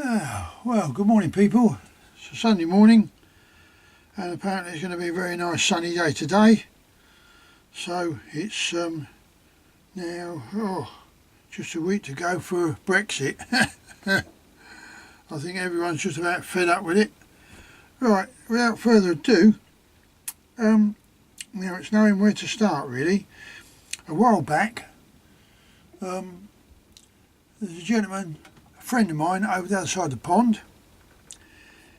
Well, good morning people. It's a Sunday morning and apparently it's going to be a very nice sunny day today. So it's now just a week to go for Brexit. I think everyone's just about fed up with it. Right, without further ado, now it's knowing where to start really. A while back, there's a gentleman, a friend of mine over the other side of the pond.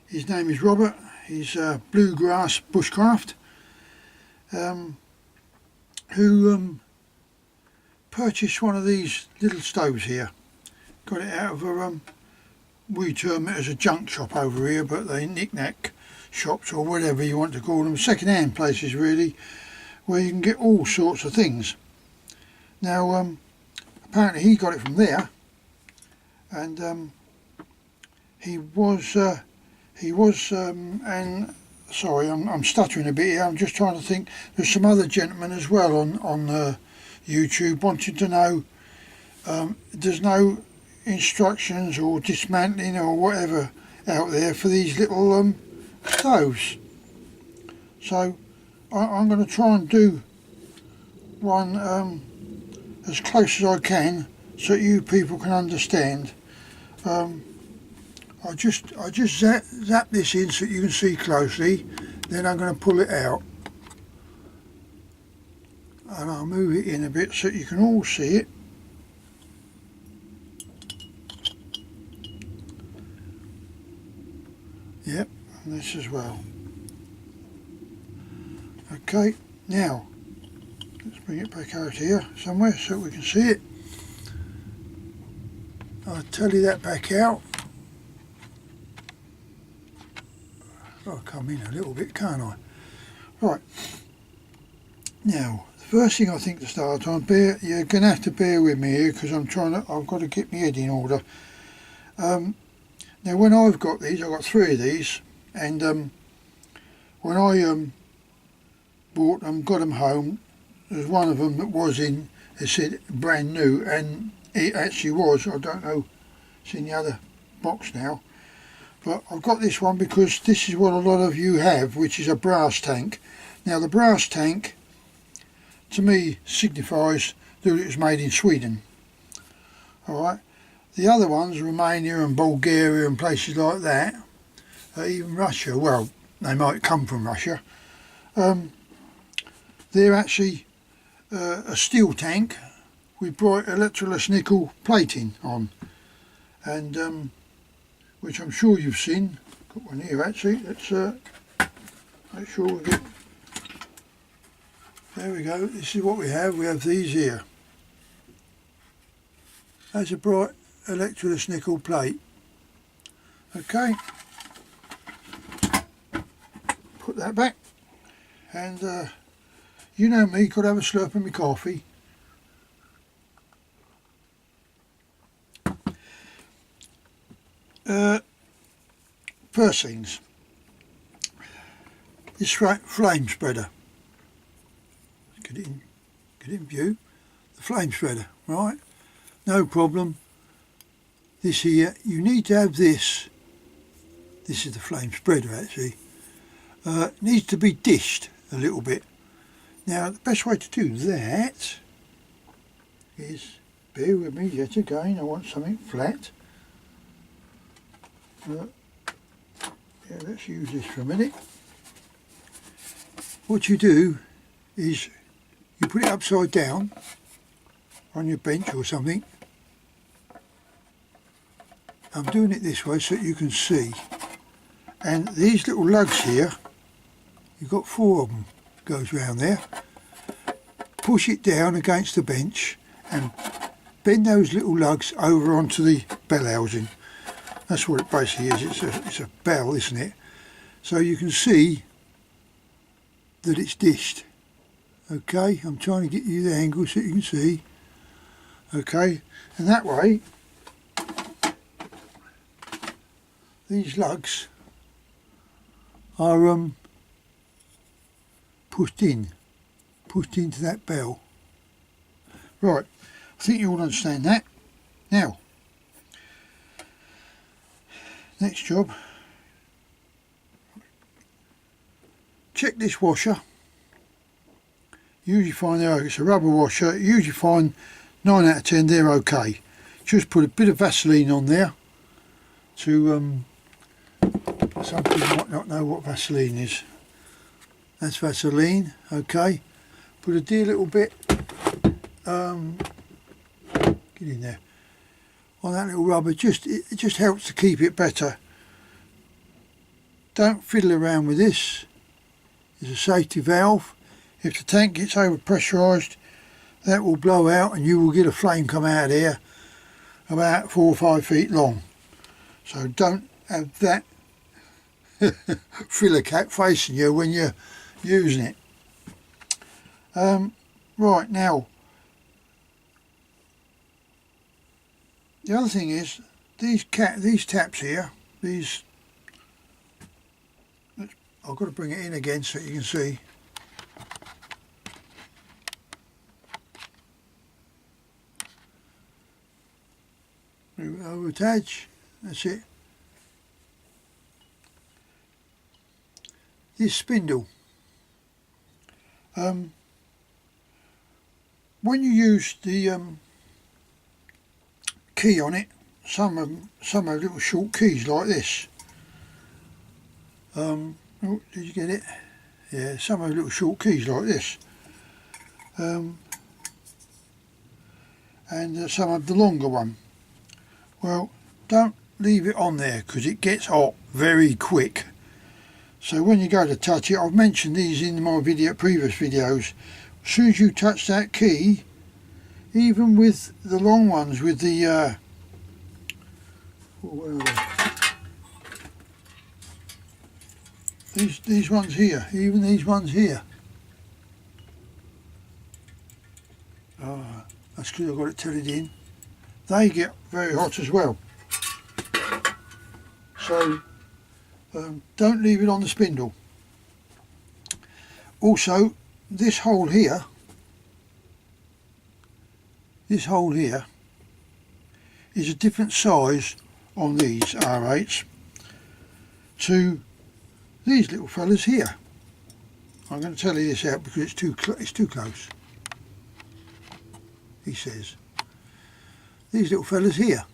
His name is Robert. He's Bluegrass Bushcraft, who purchased one of these little stoves here. Got it out of a, we term it as a junk shop over here, but they knick-knack shops or whatever you want to call them, second-hand places really, where you can get all sorts of things. Now, apparently he got it from there, and he was, and sorry, I'm stuttering a bit here. I'm just trying to think. There's some other gentlemen as well on YouTube wanting to know. There's no instructions or dismantling or whatever out there for these little stoves. So I'm going to try and do one as close as I can so that you people can understand. I just zap this in so that you can see closely, then I'm going to pull it out and I'll move it in a bit so that you can all see it. Yep, and this as well. Okay, now let's bring it back out here somewhere so we can see it. I'll tell you that back out. I'll come in a little bit, can't I? Right. Now, the first thing I think to start on, you're going to have to bear with me here because I've got to get my head in order. Now, when I've got these, I've got 3 of these, and when I bought them, got them home, there's one of them that was in, it said brand new, and it actually was. I don't know, it's in the other box now. But I've got this one because this is what a lot of you have, which is a brass tank. Now the brass tank, to me, signifies that it was made in Sweden. Alright, the other ones, Romania and Bulgaria and places like that, even Russia, well, they might come from Russia, they're actually a steel tank with bright electroless nickel plating on. And which I'm sure you've seen. Got one here actually. Let's make sure we get. There we go. This is what we have. We have these here. That's a bright electroless nickel plate. Okay. Put that back. And you know me, could have a slurp of my coffee. First things, this flame spreader, get it in view, the flame spreader, right, no problem. This here, you need to have this is the flame spreader actually, needs to be dished a little bit. Now the best way to do that is, bear with me yet again, I want something flat. Yeah, let's use this for a minute. What you do is you put it upside down on your bench or something. I'm doing it this way so that you can see. And these little lugs here, you've got 4 of them, goes round there. Push it down against the bench and bend those little lugs over onto the bell housing. That's what it basically is. It's a bell, isn't it? So you can see that it's dished. Okay, I'm trying to get you the angle so you can see. Okay, and that way these lugs are pushed into that bell. Right, I think you all understand that. Now, Next job, check this washer. Usually find it's a rubber washer. Usually find 9 out of 10 they're okay. Just put a bit of Vaseline on there to some people might not know what Vaseline is. That's Vaseline, okay. Put a dear little bit get in there on that little rubber. It just helps to keep it better. Don't fiddle around with this. It's a safety valve. If the tank gets over pressurised, that will blow out and you will get a flame come out of there about 4 or 5 feet long. So don't have that filler cap facing you when you're using it. Right, now the other thing is these taps here, I've got to bring it in again so you can see. Move it over attach, that's it. This spindle, when you use the key on it, some have little short keys like this. Oh, did you get it? Yeah, some have little short keys like this. And some have the longer one. Well, don't leave it on there because it gets hot very quick. So when you go to touch it, I've mentioned these in my previous videos. As soon as you touch that key, even with the long ones, with the where are they? These ones here, even these ones here. Oh, that's because I've got it tethered in. They get very hot as well. So don't leave it on the spindle. Also, this hole here is a different size on these R8s to these little fellas here. I'm going to tell you this out because it's too close. He says these little fellas here.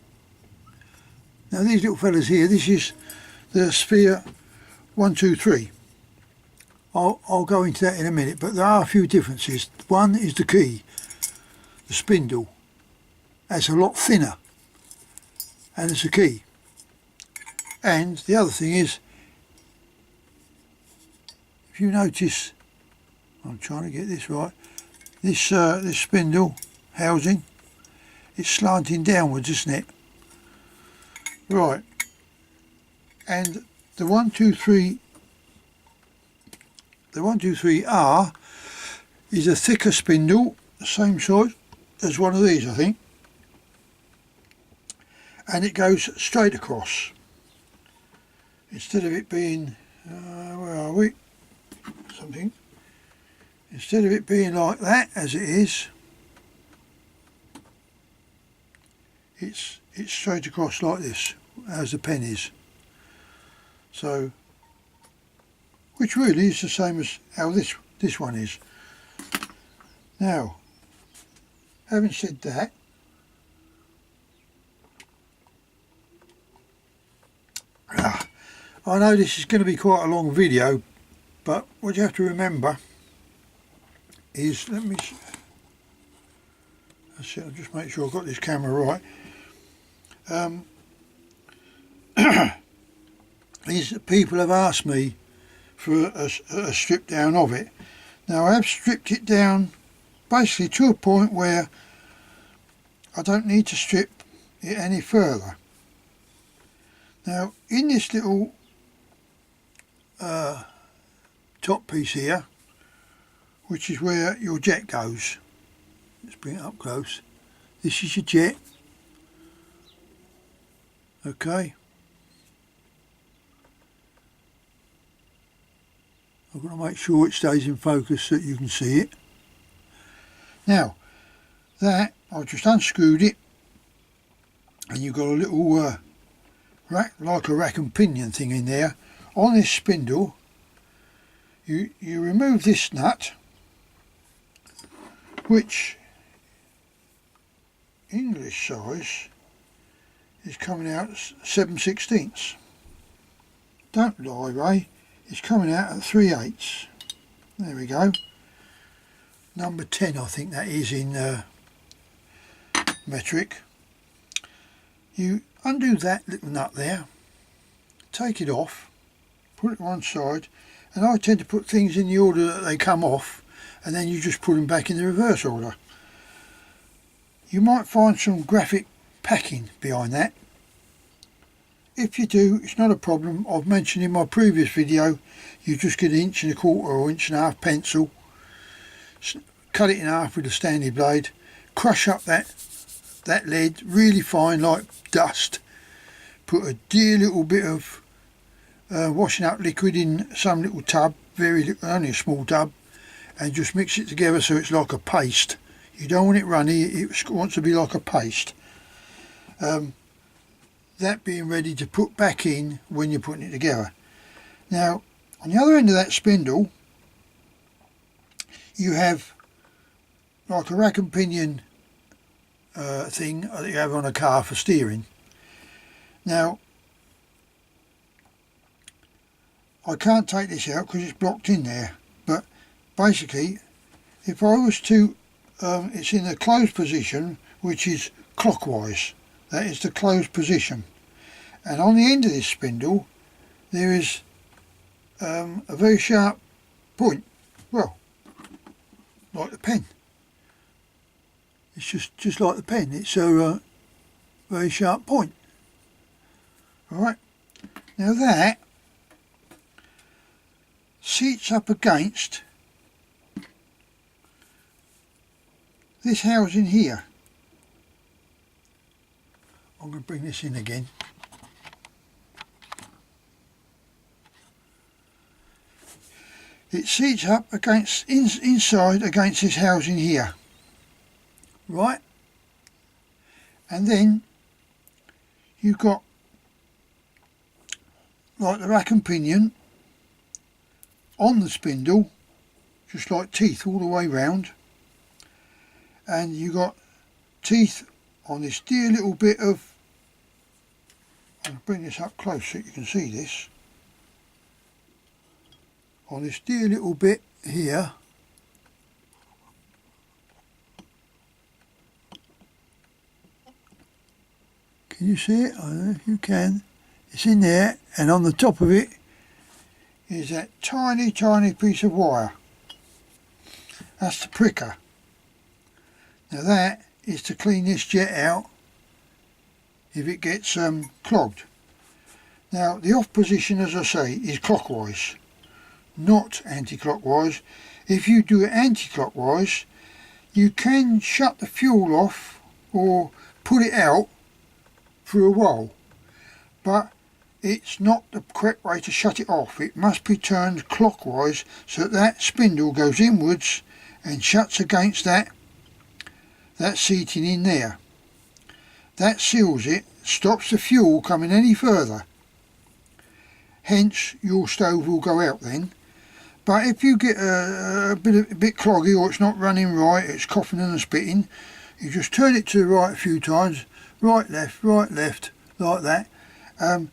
Now these little fellas here, this is the Sphere 123. I'll go into that in a minute, but there are a few differences. One is the key, the spindle. That's a lot thinner, and it's a key. And the other thing is, if you notice, I'm trying to get this right, this spindle housing, it's slanting downwards, isn't it? Right, and the 123R is a thicker spindle, the same size as one of these, I think, and it goes straight across instead of it being where are we? Something. Instead of it being like that as it is, it's straight across like this, as the pen is. So, which really is the same as how this one is. Now, having said that, I know this is going to be quite a long video, but what you have to remember is, I'll just make sure I've got this camera right. These people have asked me for a strip down of it. Now I have stripped it down basically to a point where I don't need to strip it any further. Now in this little top piece here, which is where your jet goes, let's bring it up close. This is your jet, okay. I've got to make sure it stays in focus so that you can see it. Now that I've just unscrewed it, and you've got a little like a rack and pinion thing in there. On this spindle, you remove this nut, which English size is coming out 7/16. Don't lie, Ray, it's coming out at 3/8. There we go. Number 10, I think that is in metric. You undo that little nut there, take it off, put it one side, and I tend to put things in the order that they come off, and then you just put them back in the reverse order. You might find some graphic packing behind that. If you do, it's not a problem. I've mentioned in my previous video, you just get 1.25 inches or 1.5 inch pencil, cut it in half with a standing blade, crush up that lead really fine like dust, put a dear little bit of washing up liquid in some little tub, very little, only a small tub, and just mix it together so it's like a paste. You don't want it runny, it wants to be like a paste. That being ready to put back in when you're putting it together. Now on the other end of that spindle you have like a rack and pinion thing that you have on a car for steering. Now I can't take this out because it's blocked in there, but basically if I was to it's in a closed position, which is clockwise. That is the closed position, and on the end of this spindle there is a very sharp point, well, like the pen. It's just like the pen, it's a very sharp point. Alright, now that sits up against this housing here. I'm going to bring this in again. It seats up against inside against this housing here, right? And then you've got like the rack and pinion on the spindle, just like teeth all the way round, and you've got teeth on this dear little bit of, I'll bring this up close so you can see this, on this dear little bit here, can you see it? I don't know if you can. It's in there, and on the top of it is that tiny piece of wire. That's the pricker. Now that is to clean this jet out if it gets clogged. Now the off position, as I say, is clockwise, not anti-clockwise. If you do it anti-clockwise, you can shut the fuel off or put it out for a while, but it's not the correct way to shut it off. It must be turned clockwise so that spindle goes inwards and shuts against that seating in there. That seals it, stops the fuel coming any further. Hence your stove will go out then. But if you get a bit cloggy, or it's not running right, it's coughing and spitting, you just turn it to the right a few times, right left, like that, and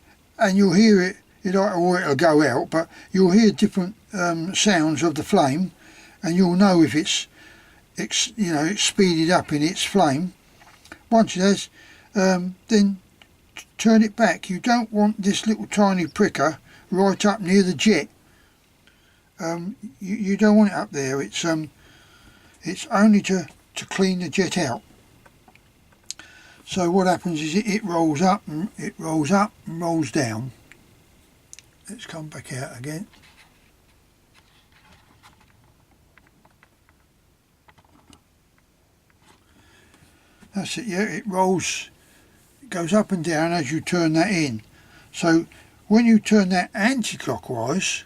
you'll hear it, or it'll go out, but you'll hear different sounds of the flame, and you'll know if it's speeded up in its flame. Once it has, then turn it back. You don't want this little tiny pricker right up near the jet. You don't want it up there. It's only to clean the jet out. So what happens is it rolls up and rolls down. Let's come back out again. That's it, yeah, it rolls, it goes up and down as you turn that in. So when you turn that anti-clockwise,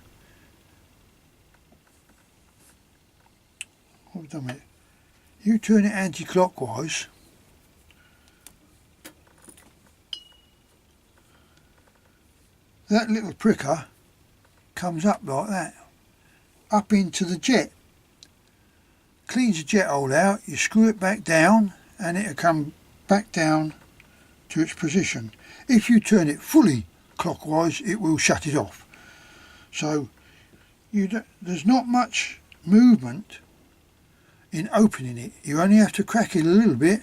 what have I done with it? You turn it anti-clockwise, that little pricker comes up like that, up into the jet. Cleans the jet hole out, you screw it back down and it'll come back down to its position. If you turn it fully clockwise, it will shut it off. So there's not much movement in opening it. You only have to crack it a little bit.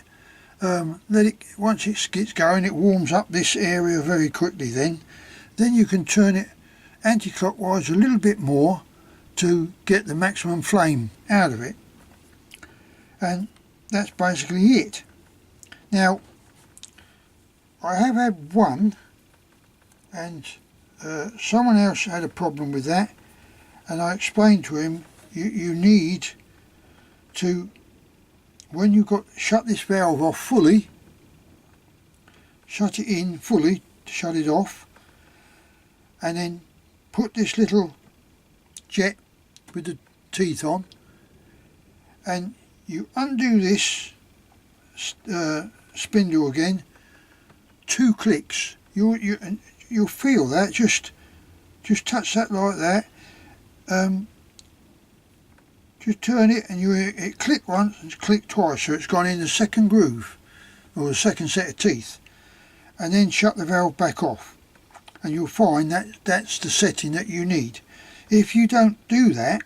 Once it gets going, it warms up this area very quickly. Then you can turn it anti-clockwise a little bit more to get the maximum flame out of it. And that's basically it. Now, I have had one, and someone else had a problem with that, and I explained to him, you need to, when you shut this valve off fully, shut it in fully to shut it off, and then put this little jet with the teeth on, and you undo this spindle again, 2 clicks. You'll feel that. Just touch that like that. Just turn it, and it click once and click twice, so it's gone in the second groove or the second set of teeth, and then shut the valve back off, and you'll find that that's the setting that you need. If you don't do that,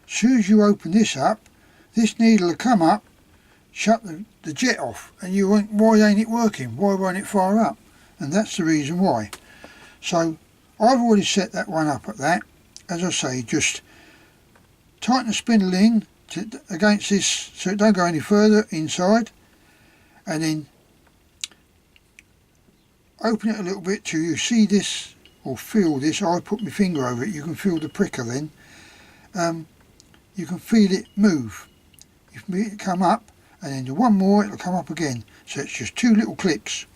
as soon as you open this up, this needle will come up, shut the jet off, and you think, why ain't it working? Why won't it fire up? And that's the reason why. So I've already set that one up at that. As I say, just tighten the spindle in against this so it don't go any further inside, and then open it a little bit till you see this or feel this. I put my finger over it, you can feel the pricker then. You can feel it move. You feel it come up, and then do one more, it'll come up again. So it's just 2 little clicks,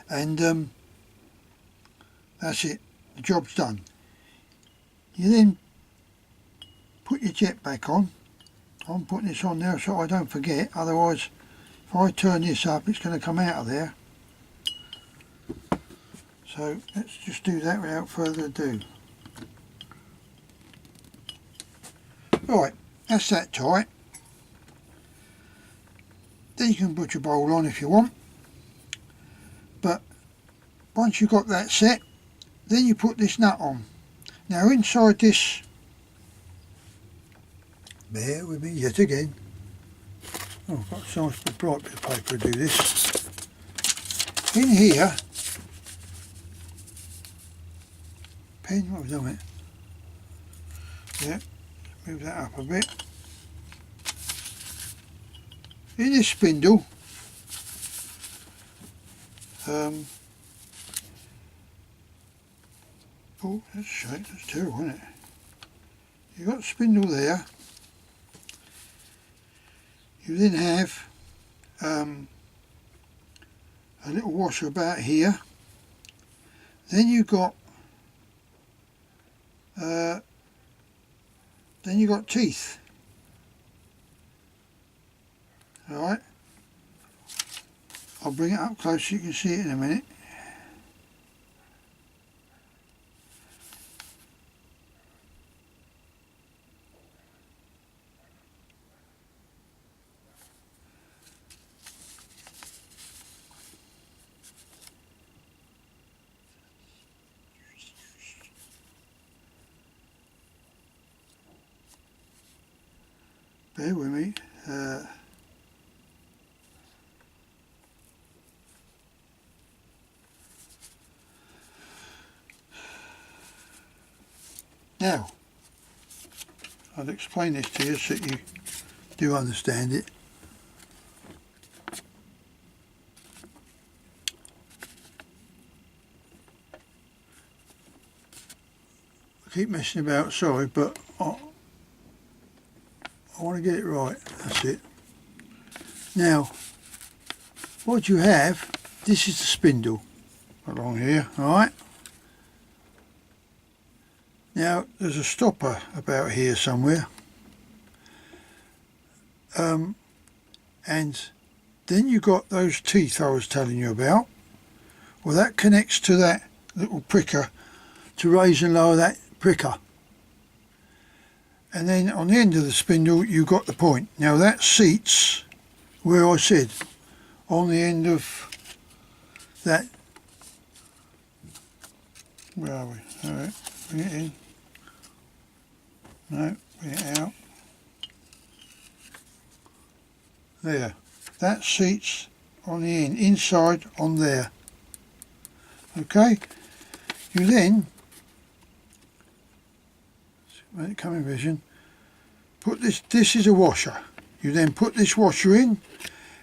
and that's it, the job's done. You then put your jet back on. I'm putting this on now so I don't forget, otherwise if I turn this up it's going to come out of there. So let's just do that without further ado. Right, that's that tight. Then you can put your bowl on if you want, but once you've got that set, then you put this nut on. Now inside this, bear with me yet again. Oh, I've got a nice bright bit of paper to do this. In here, pen, what have I done it? Yeah, move that up a bit. In this spindle, oh, that's shaped, that's terrible, isn't it? You've got the spindle there. You then have a little washer about here. Then you've got teeth. Alright, I'll bring it up close so you can see it in a minute. Bear with me. Now, I'll explain this to you so that you do understand it. I keep messing about, sorry, but I want to get it right. That's it. Now, what you have, this is the spindle along here, alright? Now there's a stopper about here somewhere, and then you've got those teeth I was telling you about. Well, that connects to that little pricker to raise and lower that pricker. And then on the end of the spindle you've got the point. Now that seats where I said, on the end of that, where are we? Alright, bring it in. No, bring it out. There. That seats on the end, inside on there. Okay? You then, when it come in vision, put this is a washer. You then put this washer in,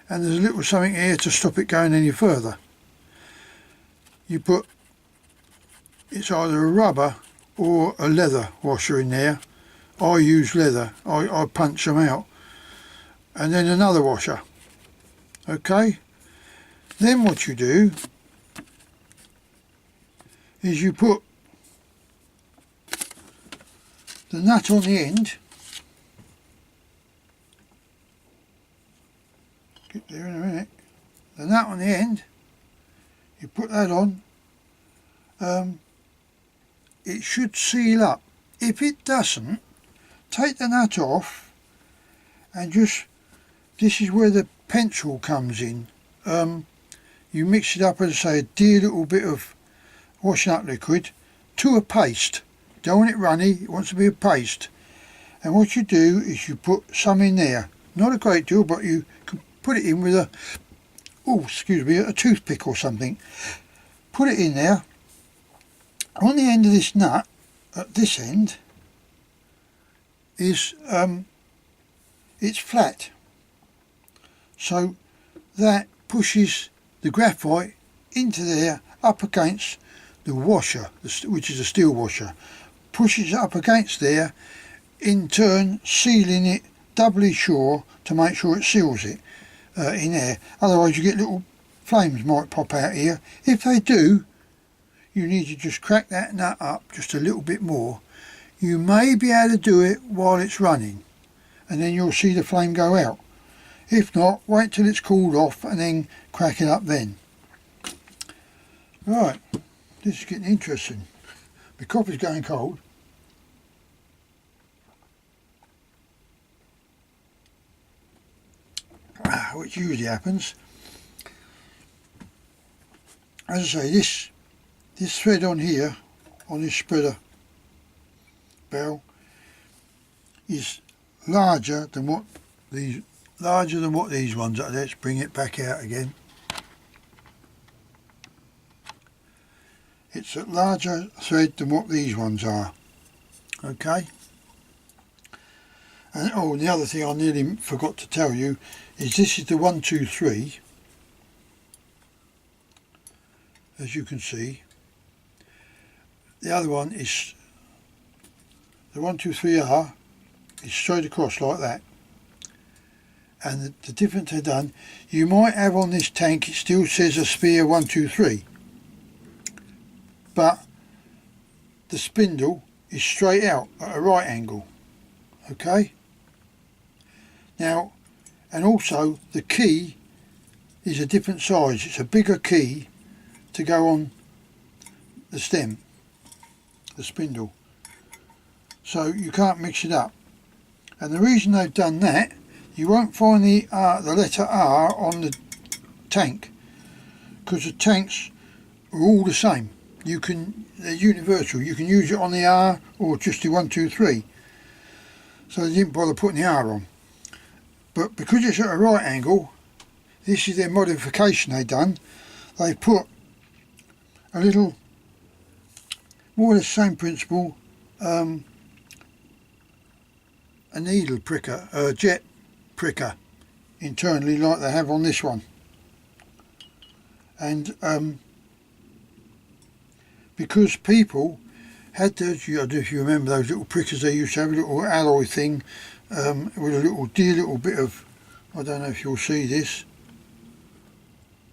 and there's a little something here to stop it going any further. You put, it's either a rubber or a leather washer in there. I use leather, I punch them out. And then another washer. Okay? Then what you do is you put the nut on the end. Get there in a minute. The nut on the end, you put that on. It should seal up. If it doesn't, take the nut off and just, this is where the pencil comes in. You mix it up, as I say, a dear little bit of washing up liquid to a paste. Don't want it runny, it wants to be a paste. And what you do is you put some in there. Not a great deal, but you can put it in with a, a toothpick or something. Put it in there. On the end of this nut, at this end, is it's flat. So that pushes the graphite into there, up against the washer, which is a steel washer. Pushes it up against there, in turn sealing it doubly sure to make sure it seals it in there. Otherwise you get little flames might pop out here. If they do, you need to just crack that nut up just a little bit more. You may be able to do it while it's running, and then you'll see the flame go out. If not, wait till it's cooled off and then crack it up then. Right, this is getting interesting. The coffee's going cold. Which usually happens. As I say, this thread on here, on this spreader bell, is larger than what these ones are. Let's bring it back out again. It's a larger thread than what these ones are. Okay. And the other thing I nearly forgot to tell you is this is the 123, as you can see. The other one is the 123R is straight across like that. And the difference they've done, you might have on this tank, it still says a Spear 123, but the spindle is straight out at a right angle. Okay. Now, and also the key is a different size. It's a bigger key to go on the stem, the spindle. So you can't mix it up. And the reason they've done that, you won't find the letter R on the tank, because the tanks are all the same. They're universal. You can use it on the R or just the 123. So they didn't bother putting the R on. But because it's at a right angle, this is their modification they've done. They put a little, more or less same principle, a needle pricker, a jet pricker internally like they have on this one. And because people had those, I don't know if you remember those little prickers, they used to have a little alloy thing with a dear little bit of, I don't know if you'll see this,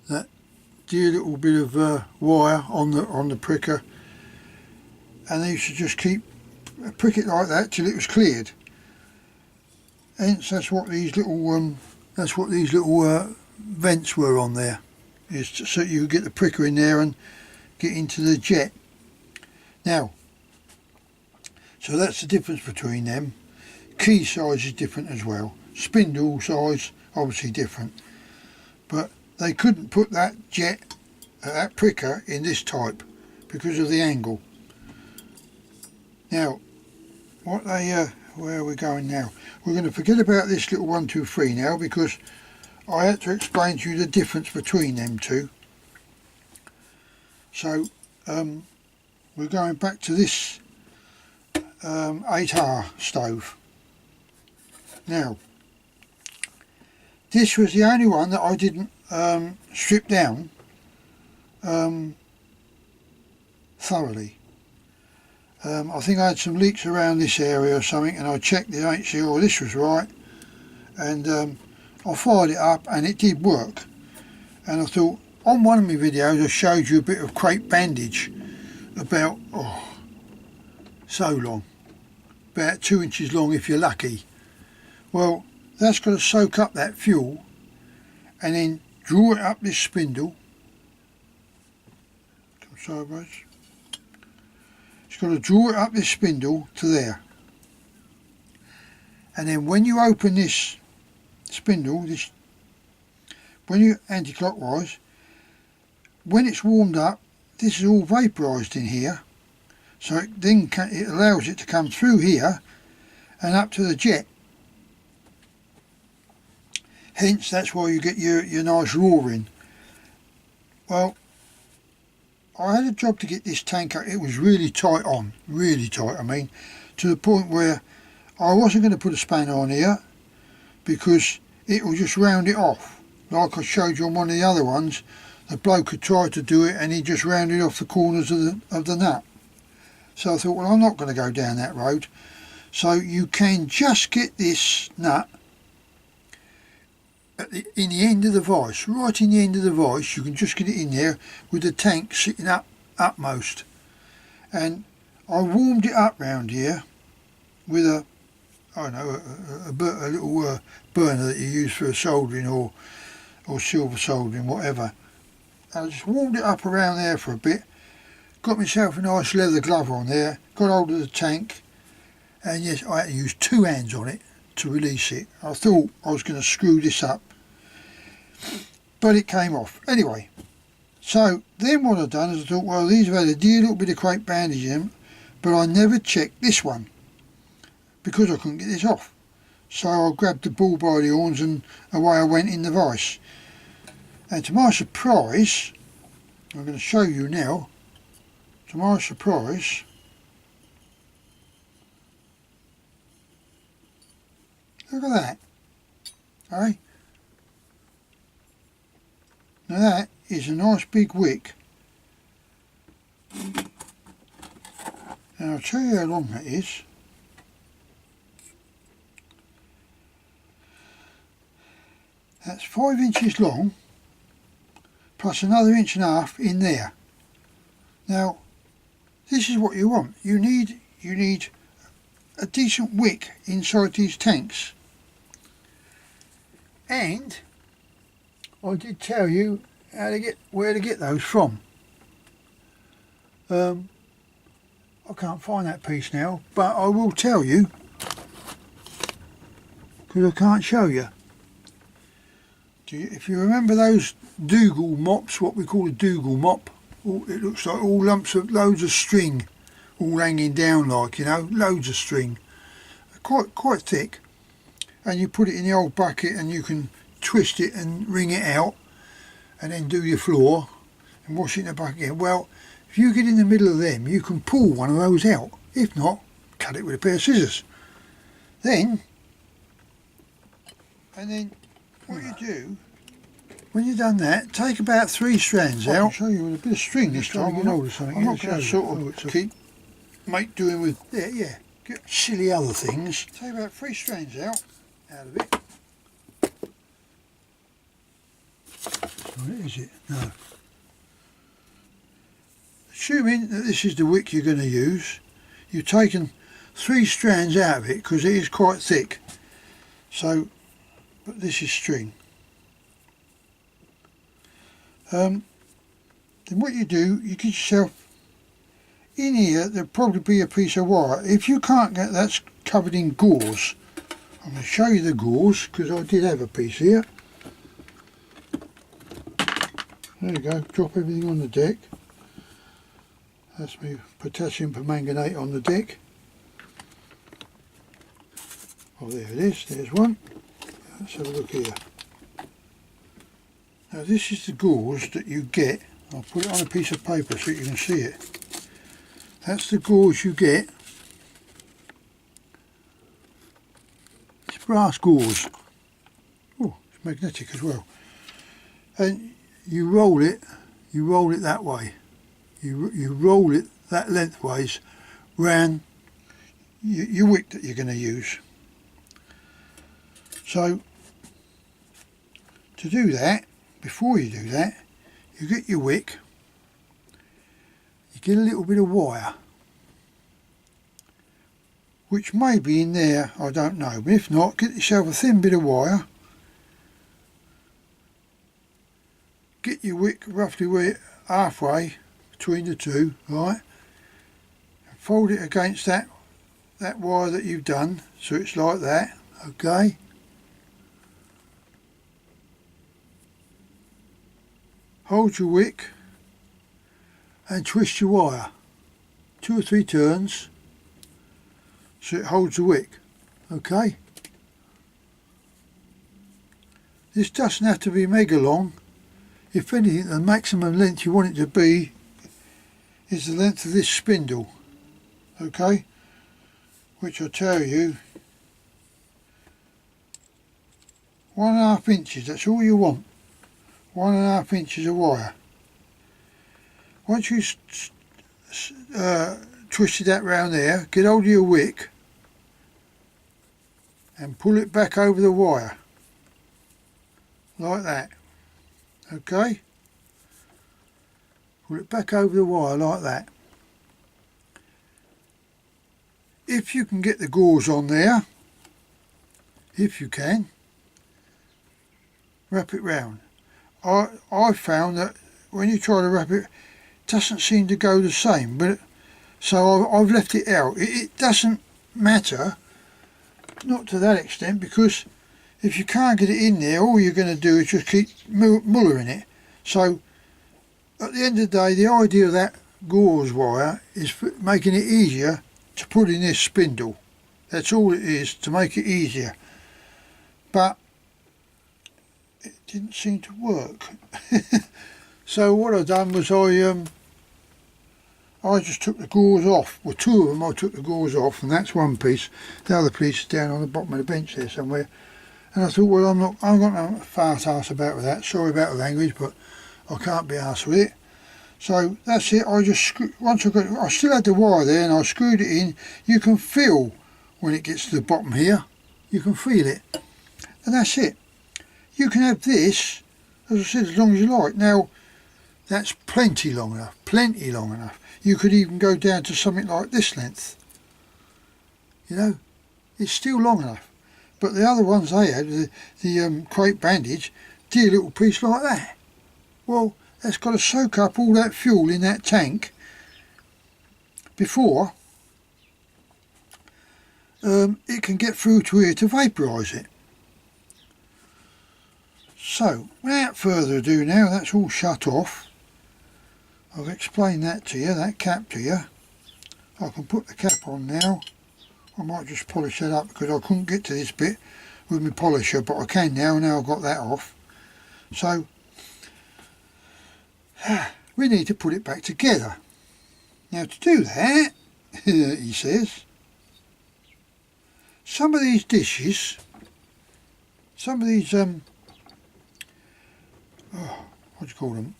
that dear little bit of wire on the pricker, and they used to just prick it like that till it was cleared. Hence that's what these little vents were on there, is so you get the pricker in there and get into the jet. Now, so that's the difference between them. Key size is different as well. Spindle size obviously different. But they couldn't put that jet, that pricker in this type because of the angle. Now, what they, where are we going now? We're going to forget about this little 1, 2, 3 now, because I had to explain to you the difference between them two. So, we're going back to this 8R stove. Now, this was the only one that I didn't strip down thoroughly. I think I had some leaks around this area or something, and I checked to make sure this was right, and I fired it up and it did work. And I thought, on one of my videos I showed you a bit of crepe bandage about so long, about 2 inches long if you're lucky. Well, that's got to soak up that fuel and then draw it up this spindle. Come sideways. It's got to draw it up this spindle to there. And then when you open this spindle, when you anti-clockwise, when it's warmed up, this is all vaporised in here. So it then it allows it to come through here and up to the jet. Hence, that's why you get your nice roaring. Well, I had a job to get this tank up. It was really tight on, really tight, I mean, to the point where I wasn't going to put a spanner on here because it will just round it off. Like I showed you on one of the other ones, the bloke had tried to do it and he just rounded off the corners of the nut. So I thought, well, I'm not going to go down that road. So you can just get this nut in the end of the vise, right in the end of the vise. You can just get it in there with the tank sitting upmost. And I warmed it up round here with a little burner that you use for soldering or silver soldering, whatever. And I just warmed it up around there for a bit, got myself a nice leather glove on there, got hold of the tank, and yes, I had to use 2 hands on it to release it. I thought I was going to screw this up, but it came off. Anyway, so then what I've done is I thought, well, these have had a dear little bit of crepe bandage in them, but I never checked this one because I couldn't get this off. So I grabbed the bull by the horns and away I went in the vise. And to my surprise, I'm going to show you now, to my surprise, look at that, eh? Now that is a nice big wick. And I'll tell you how long that is. That's 5 inches long, plus another 1.5 inches in there. Now, this is what you want. You need a decent wick inside these tanks. And I did tell you where to get those from. I can't find that piece now, but I will tell you because I can't show you. If you remember those Dougal mops, what we call a Dougal mop, it looks like all lumps of loads of string all hanging down, like, you know, loads of string, quite thick, and you put it in the old bucket and you can twist it and wring it out and then do your floor and wash it in the bucket again. Well, if you get in the middle of them, you can pull one of those out. If not, cut it with a pair of scissors. Then what you do, when you've done that, take about 3 strands out. I'll show you with a bit of string this time. I'm not going to sort of keep doing with get silly other things. Take about 3 strands out of it. What is it? No. Assuming that this is the wick you're going to use, you've taken 3 strands out of it because it is quite thick. So, but this is string. Then then what you do, you get yourself in here. There'll probably be a piece of wire. If you can't get that's covered in gauze, I'm going to show you the gauze because I did have a piece here. There you go, drop everything on the deck. That's my potassium permanganate on the deck. Oh, there it is, there's one. Let's have a look here. Now this is the gauze that you get. I'll put it on a piece of paper so you can see it. That's the gauze you get. It's brass gauze. Oh, it's magnetic as well. And you roll it that way. You roll it that lengthways round your wick that you're going to use. So to do that, before you do that, you get your wick, you get a little bit of wire, which may be in there, I don't know, but if not, get yourself a thin bit of wire, get your wick roughly halfway between the two, right, and fold it against that wire that you've done, so it's like that, okay. Hold your wick and twist your wire 2 or 3 turns so it holds the wick, okay. This doesn't have to be mega long. If anything, the maximum length you want it to be is the length of this spindle, okay, which I'll tell you 1.5 inches, that's all you want. 1.5 inches of wire. Once you twisted that round there, get hold of your wick and pull it back over the wire like that, okay. Pull it back over the wire like that. If you can get the gauze on there, if you can, wrap it round. I found that when you try to wrap it, it doesn't seem to go the same, but so I've left it out. It doesn't matter, not to that extent, because if you can't get it in there, all you're going to do is just keep mullering it. So at the end of the day, the idea of that gauze wire is making it easier to put in this spindle. That's all it is, to make it easier. But it didn't seem to work. So what I done was I just took the gauze off. Well, 2 of them I took the gauze off, and that's one piece. The other piece is down on the bottom of the bench there somewhere. And I thought, well, I'm not going to fart ass about with that. Sorry about the language, but I can't be arsed with it. So that's it. I just once I still had the wire there, and I screwed it in. You can feel when it gets to the bottom here. You can feel it, and that's it. You can have this, as I said, as long as you like. Now, that's plenty long enough. Plenty long enough. You could even go down to something like this length. You know, it's still long enough. But the other ones they had, the crepe bandage, did a little piece like that. Well, that's got to soak up all that fuel in that tank before it can get through to here to vaporise it. So, without further ado now, that's all shut off. I've explained that to you, that cap to you. I can put the cap on now. I might just polish that up because I couldn't get to this bit with my polisher, but I can now I've got that off. So, we need to put it back together. Now to do that, he says, some of these dishes, some of these, what do you call them?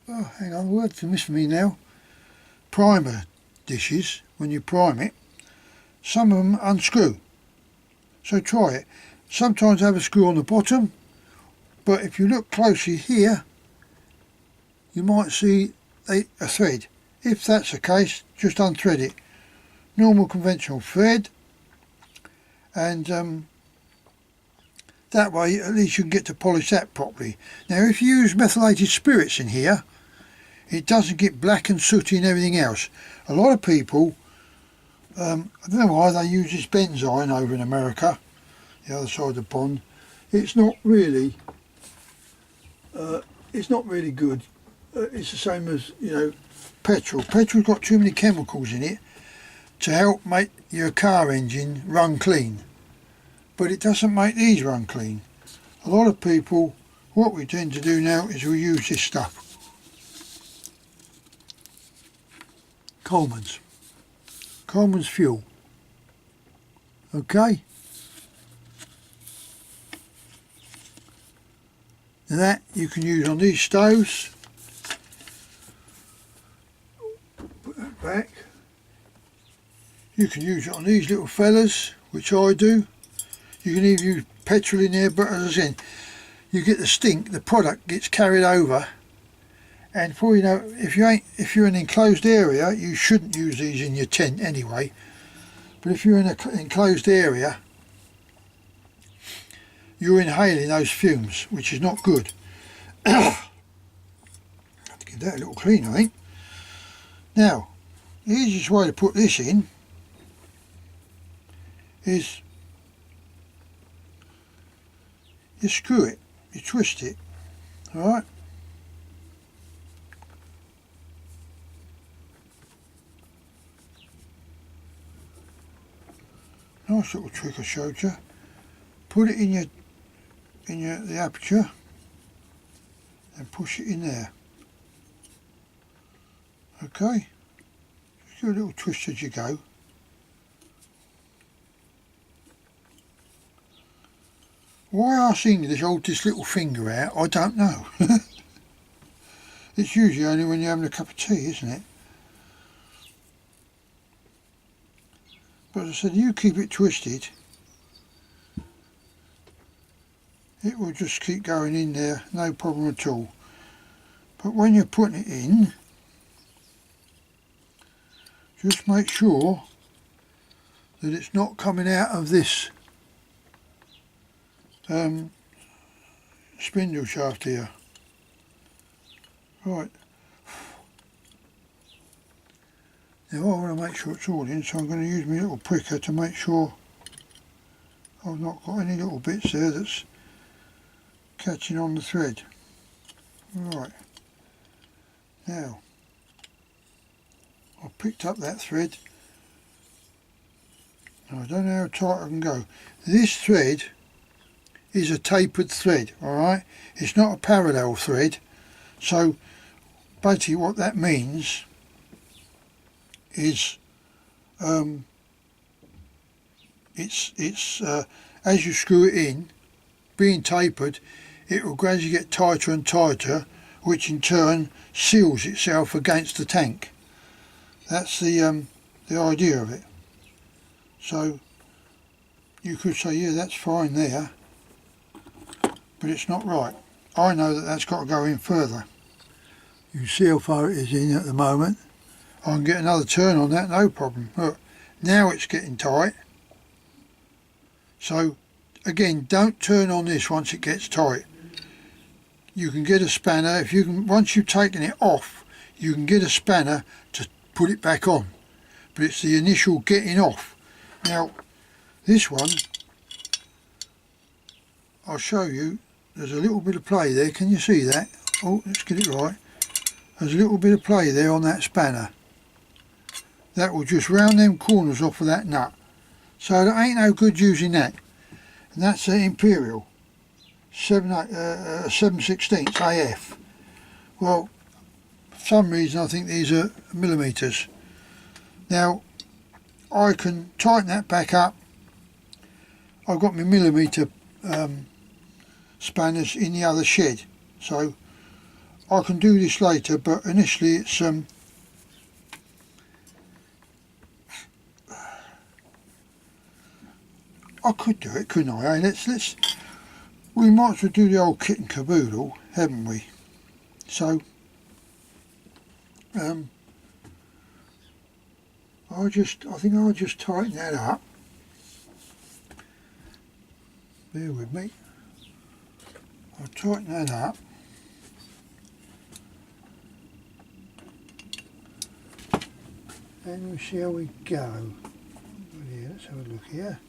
Oh, hang on, words are missing me now. Primer dishes, when you prime it, some of them unscrew. So try it. Sometimes have a screw on the bottom, but if you look closely here, you might see a thread. If that's the case, just unthread it. Normal conventional thread, and that way at least you can get to polish that properly. Now if you use methylated spirits in here, it doesn't get black and sooty and everything else. A lot of people, I don't know why they use this benzine over in America, the other side of the pond. It's not really good. It's the same as, you know, petrol. Petrol's got too many chemicals in it to help make your car engine run clean, but it doesn't make these run clean. A lot of people, what we tend to do now is we use this stuff. Coleman's fuel. Okay. Now that you can use on these stoves. Put that back. You can use it on these little fellas, which I do. You can even use petrol in there, but as I said, you get the stink, the product gets carried over. And before you know, if you're in an enclosed area, you shouldn't use these in your tent anyway. But if you're in an enclosed area, you're inhaling those fumes, which is not good. Have to give that a little clean, I think. Now, the easiest way to put this in is you screw it, you twist it, alright? Nice little trick I showed you. Put it in the aperture and push it in there. Okay, just give a little twist as you go. Why us English hold this little finger out, I don't know. It's usually only when you're having a cup of tea, isn't it? But as I said, you keep it twisted, it will just keep going in there, no problem at all. But when you're putting it in, just make sure that it's not coming out of this spindle shaft here. Right. Now I want to make sure it's all in, so I'm going to use my little pricker to make sure I've not got any little bits there that's catching on the thread. Right. Now, I've picked up that thread. Now, I don't know how tight I can go. This thread is a tapered thread, alright? It's not a parallel thread. So, basically what that means is as you screw it in, being tapered, it will gradually get tighter and tighter, which in turn seals itself against the tank. That's the idea of it. So you could say, yeah, that's fine there, but it's not right. I know that that's got to go in further. You can see how far it is in at the moment. I can get another turn on that, no problem. Look, now it's getting tight. So again, don't turn on this once it gets tight. You can get a spanner, once you've taken it off, you can get a spanner to put it back on. But it's the initial getting off. Now, this one, I'll show you, there's a little bit of play there, can you see that? Oh, let's get it right. There's a little bit of play there on that spanner. That will just round them corners off of that nut. So there ain't no good using that. And that's an Imperial 7/16 AF. Well, for some reason I think these are millimetres. Now I can tighten that back up. I've got my millimetre spanners in the other shed, so I can do this later, but initially it's I could do it, couldn't I? Hey, we might as well do the old kit and caboodle, haven't we? So I think I'll just tighten that up. Bear with me. I'll tighten that up. and we'll see how we go. Yeah, let's have a look here.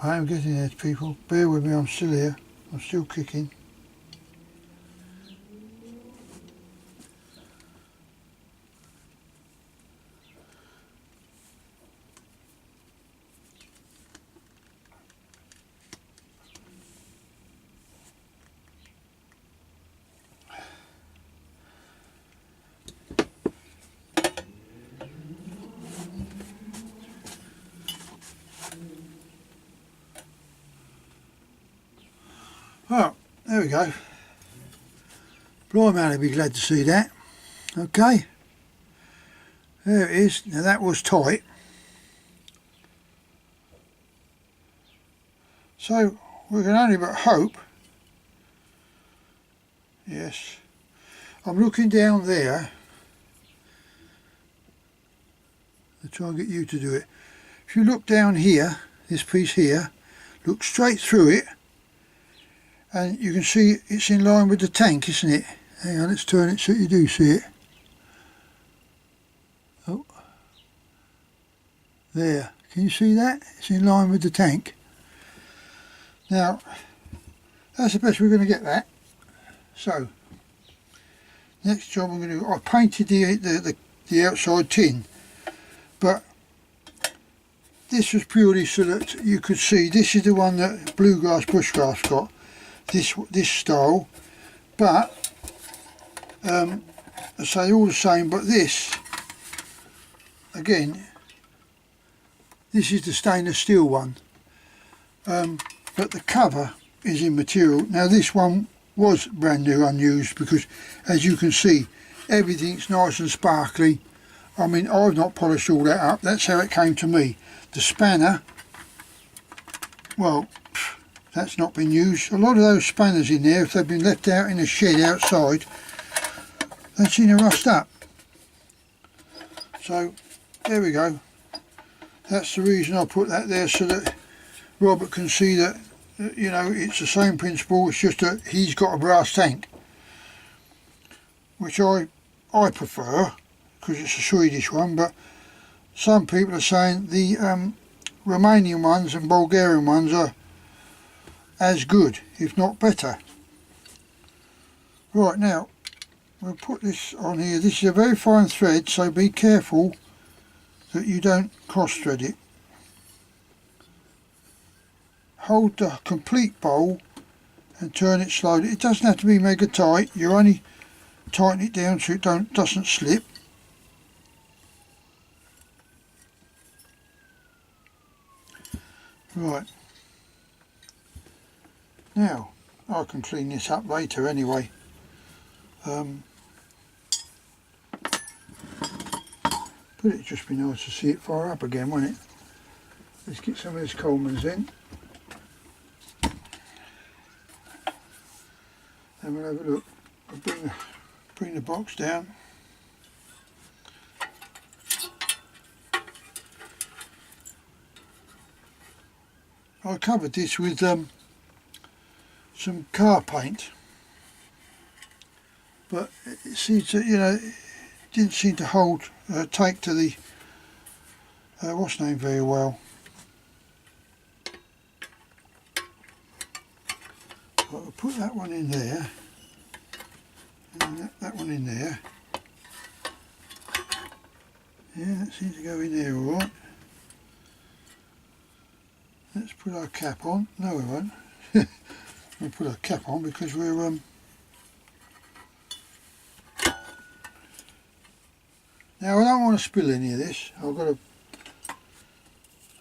I am getting there, people. Bear with me, I'm still here. I'm still kicking. Oh, there we go. Blimey, I'll be glad to see that. Okay. There it is. Now that was tight. So we can only but hope. Yes. I'm looking down there. I'll try and get you to do it. If you look down here, this piece here, look straight through it, and you can see it's in line with the tank, isn't it? Hang on, let's turn it so you do see it. Oh, there. Can you see that? It's in line with the tank. Now, that's the best we're going to get that. So, next job I'm going to do, I painted the outside tin, but this was purely so that you could see. This is the one that Bluegrass Bushcraft's got. This style, but I say all the same, but this again, this is the stainless steel one, but the cover is in material. Now this one was brand new, unused, because as you can see everything's nice and sparkly. I mean, I've not polished all that up, that's how it came to me. The spanner, well, that's not been used. A lot of those spanners in there, if they've been left out in a shed outside, they seem to rust up. So there we go. That's the reason I put that there, so that Robert can see that, you know, it's the same principle. It's just that he's got a brass tank, which I prefer because it's a Swedish one, but some people are saying the Romanian ones and Bulgarian ones are as good, if not better. Right, now we'll put this on here. This is a very fine thread, so be careful that you don't cross thread it. Hold the complete bowl and turn it slowly. It doesn't have to be mega tight, you only tighten it down so it doesn't slip. Right, now I can clean this up later anyway. But it'd just be nice to see it fire up again, wouldn't it? Let's get some of this Coleman's in, and we'll have a look. I'll bring the box down. I covered this with some car paint, but it seems to, you know, it didn't seem to take to the what's name very well. I'll put that one in there, and that one in there. Yeah, that seems to go in there all right. Let's put our cap on. No, we won't. We'll put our cap on because we're now I don't want to spill any of this. I've got to.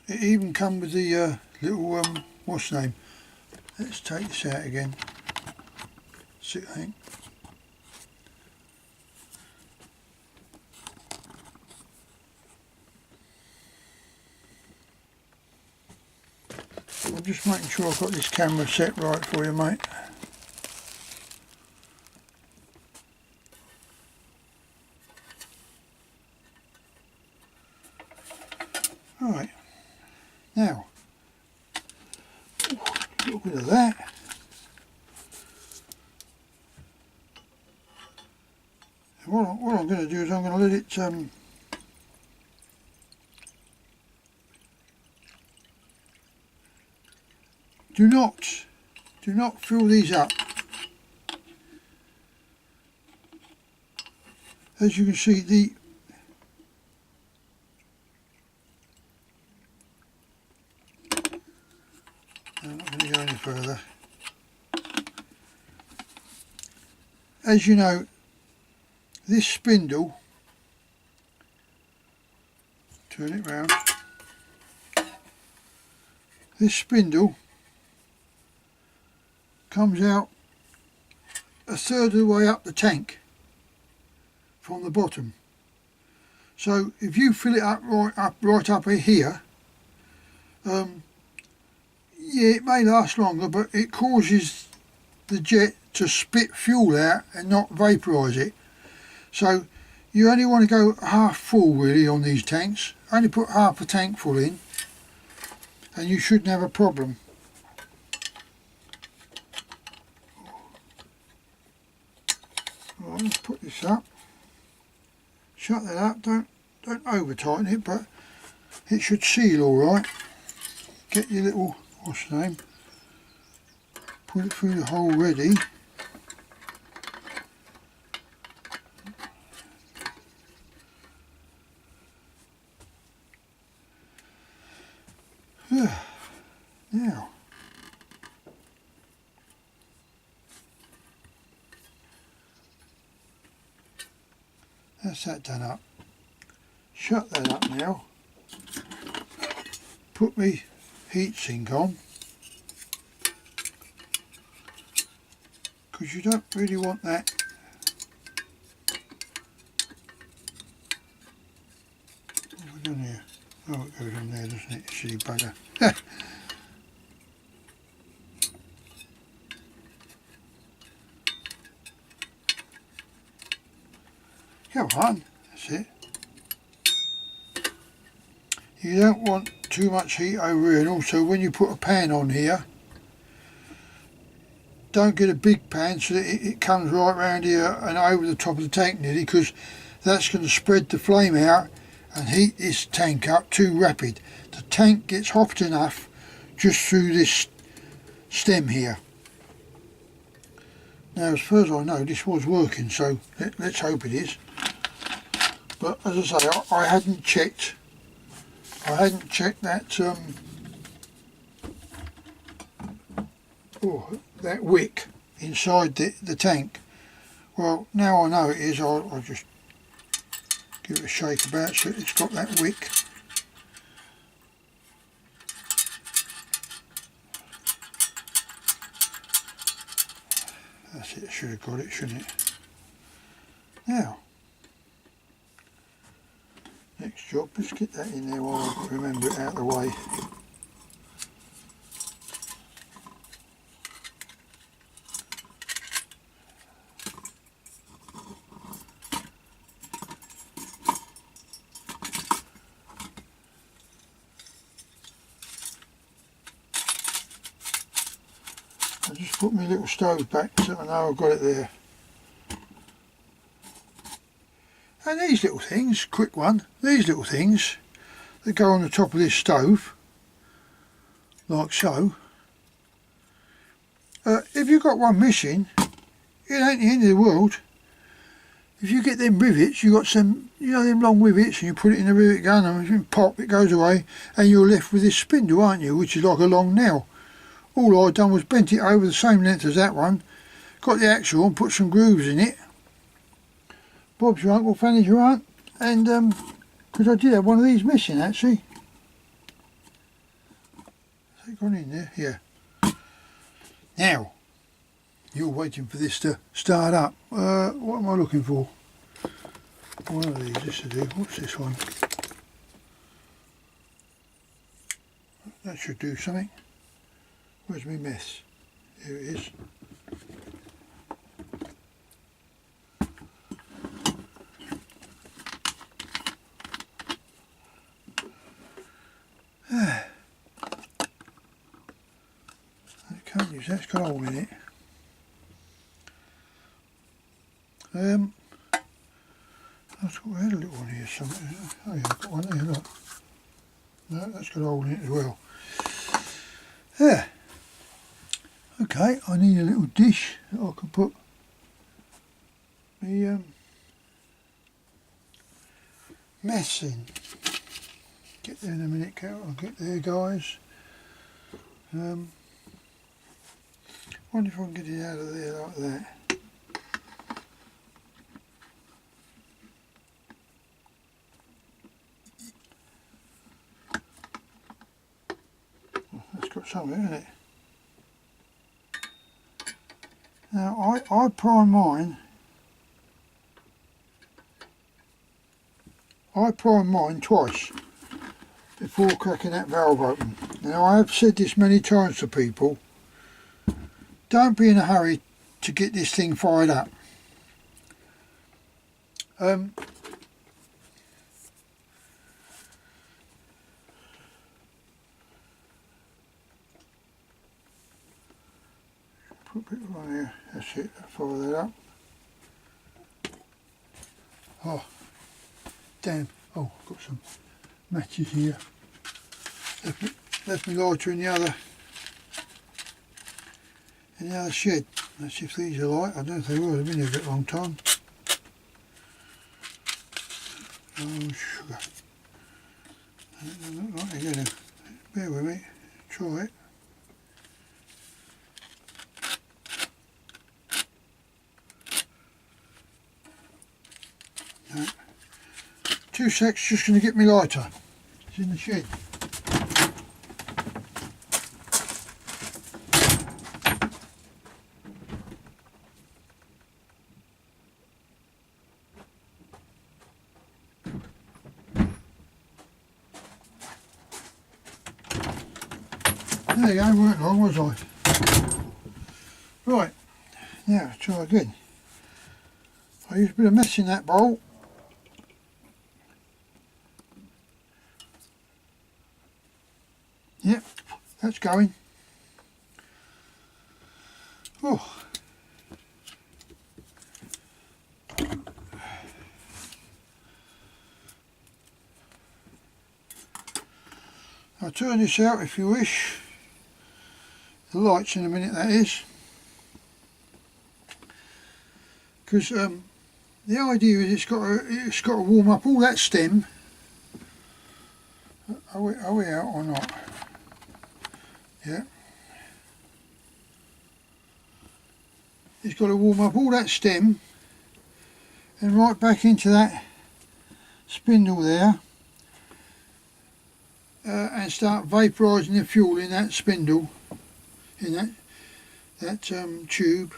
It even come with the little what's the name? Let's take this out again. See, I think. I'm just making sure I've got this camera set right for you, mate. Alright, now, a little bit of that. And what I'm going to do is I'm going to let it do not fill these up. As you can see, I'm not going to go any further. As you know, this spindle, turn it round, this spindle comes out a third of the way up the tank from the bottom. So if you fill it up right up here, yeah, it may last longer, but it causes the jet to spit fuel out and not vaporise it. So you only want to go half full really on these tanks. Only put half a tank full in and you shouldn't have a problem. Right, let's put this up. Shut that up, don't over tighten it, but it should seal alright. Get your little, what's the name, put it through the hole ready. Now, that's that done up. Shut that up now. Put me heat sink on, because you don't really want that. What have we done here? Oh, it goes on there, doesn't it? Silly bugger. Come on, that's it. You don't want too much heat over here, and also when you put a pan on here, don't get a big pan so that it comes right round here and over the top of the tank nearly, because that's going to spread the flame out and heat this tank up too rapid. The tank gets hot enough just through this stem here. Now, as far as I know, this was working, so let's hope it is. But as I say, I hadn't checked that that wick inside the tank. Well, now I know it is. I'll just give it a shake about so it's got that wick. That's it, I should have got it, shouldn't it? Now, next job, let's get that in there while I remember it out of the way. I just put my little stove back so I know I've got it there. And these little things, quick one, these little things that go on the top of this stove, like so, if you've got one missing, it ain't the end of the world. If you get them rivets, you got some, you know, them long rivets, and you put it in the rivet gun and pop, it goes away, and you're left with this spindle, aren't you, which is like a long nail. All I've done was bent it over the same length as that one, got the axle and put some grooves in it. Bob's your uncle, Fanny's your aunt, and because I did have one of these missing actually. Has it gone in there? Yeah. Now, you're waiting for this to start up. What am I looking for? One of these, this to do. What's this one? That should do something. Where's my mess? Here it is. That's got a hole in it. I had a little one here somewhere. Oh yeah, I've got one there, look. No, that's got a hole in it as well. Yeah. Okay, I need a little dish that I can put the mess in. Get there in a minute, Carol. I'll get there, guys. Wonder if I can get it out of there like that. Oh, that's got something, hasn't it? Now I prime mine. I prime mine twice before cracking that valve open. Now I have said this many times to people. Don't be in a hurry to get this thing fired up. Put a bit on here, that's it, fire that up. Oh, damn, oh, I've got some matches here. Left me lighter in the other shed. Let's see if these are light. I don't think they will, they've been here a bit long time. Oh, sugar. They don't look like they're going to. Bear with me, try it. No. 2 secs, just going to get me lighter. It's in the shed. There you go, weren't long, was I? Right, now let's try again. I used a bit of mess in that bowl. Yep, that's going. Oh. I'll turn this out if you wish. The lights in a minute, that is, because the idea is it's got to warm up all that stem. Are we out or not? Yeah. It's got to warm up all that stem and right back into that spindle there, and start vaporising the fuel in that spindle. In that tube,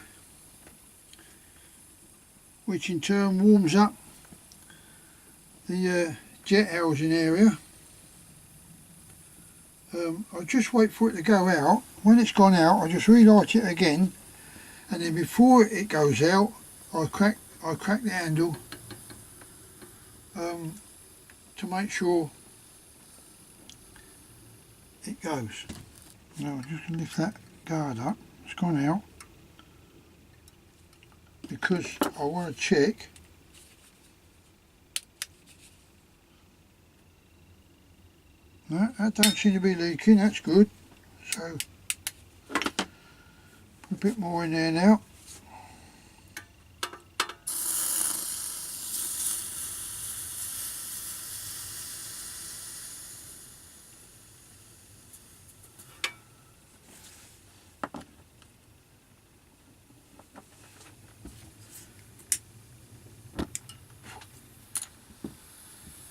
which in turn warms up the jet housing area. I'll just wait for it to go out. When it's gone out, I'll just relight it again, and then before it goes out, I crack the handle to make sure it goes. Now I'm just going to lift that guard up. It's gone out because I want to check no, that don't seem to be leaking. That's good. So put a bit more in there now.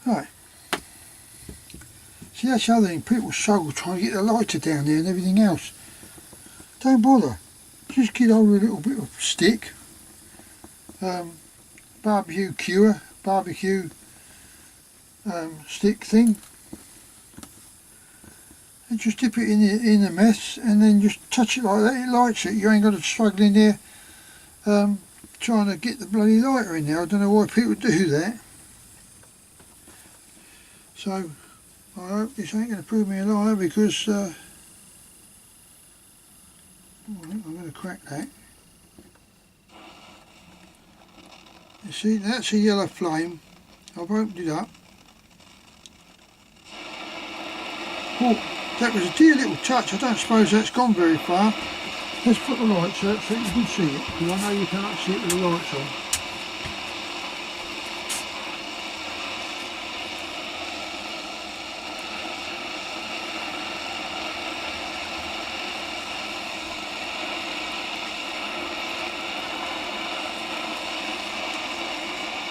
Right. See, that's the other thing, people struggle trying to get the lighter down there and everything else. Don't bother. just get hold of a little bit of stick, barbecue stick thing, and just dip it in the mess, and then just touch it like that. It lights it. You ain't got to struggle in there trying to get the bloody lighter in there. I don't know why people do that. So I hope this ain't going to prove me a liar, because I think I'm going to crack that. You see, that's a yellow flame. I've opened it up. Oh, that was a dear little touch. I don't suppose that's gone very far. Let's put the lights out so you can see it, because I know you cannot see it with the lights on.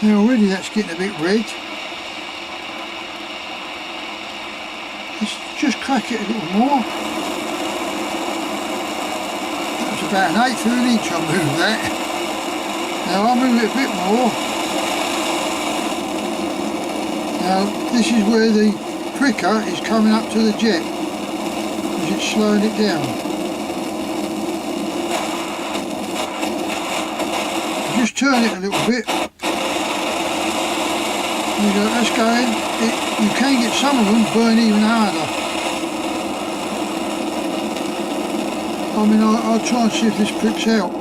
Now already that's getting a bit red. Let's just crack it a little more. That was about 1/8 of an inch I moved that. Now I'll move it a bit more. Now this is where the pricker is coming up to the jet, because it's slowing it down. Just turn it a little bit. There you go, that's going. You can get some of them burn even harder. I mean, I'll try and see if this pricks out.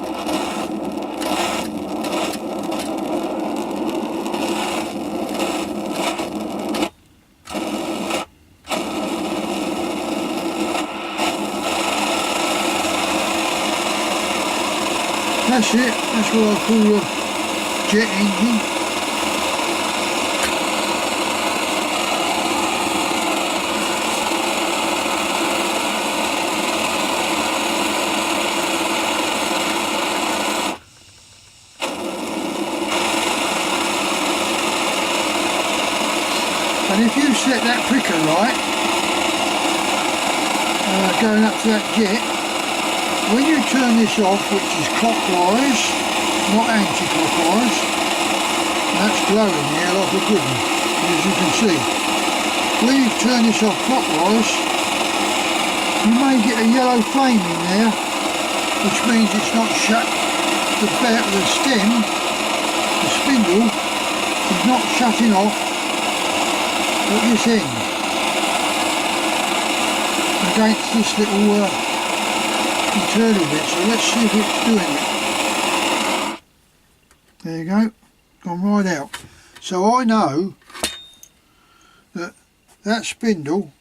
That's it, that's what I call a jet engine. And if you set that pricker right, going up to that jet, when you turn this off, which is clockwise, not anti-clockwise, that's glowing here like a good one, as you can see. When you turn this off clockwise, you may get a yellow flame in there, which means it's not shut. The stem, the spindle, is not shutting off at this end against this little internal bit, so let's see if it's doing it. There you go, gone right out. So I know that that spindle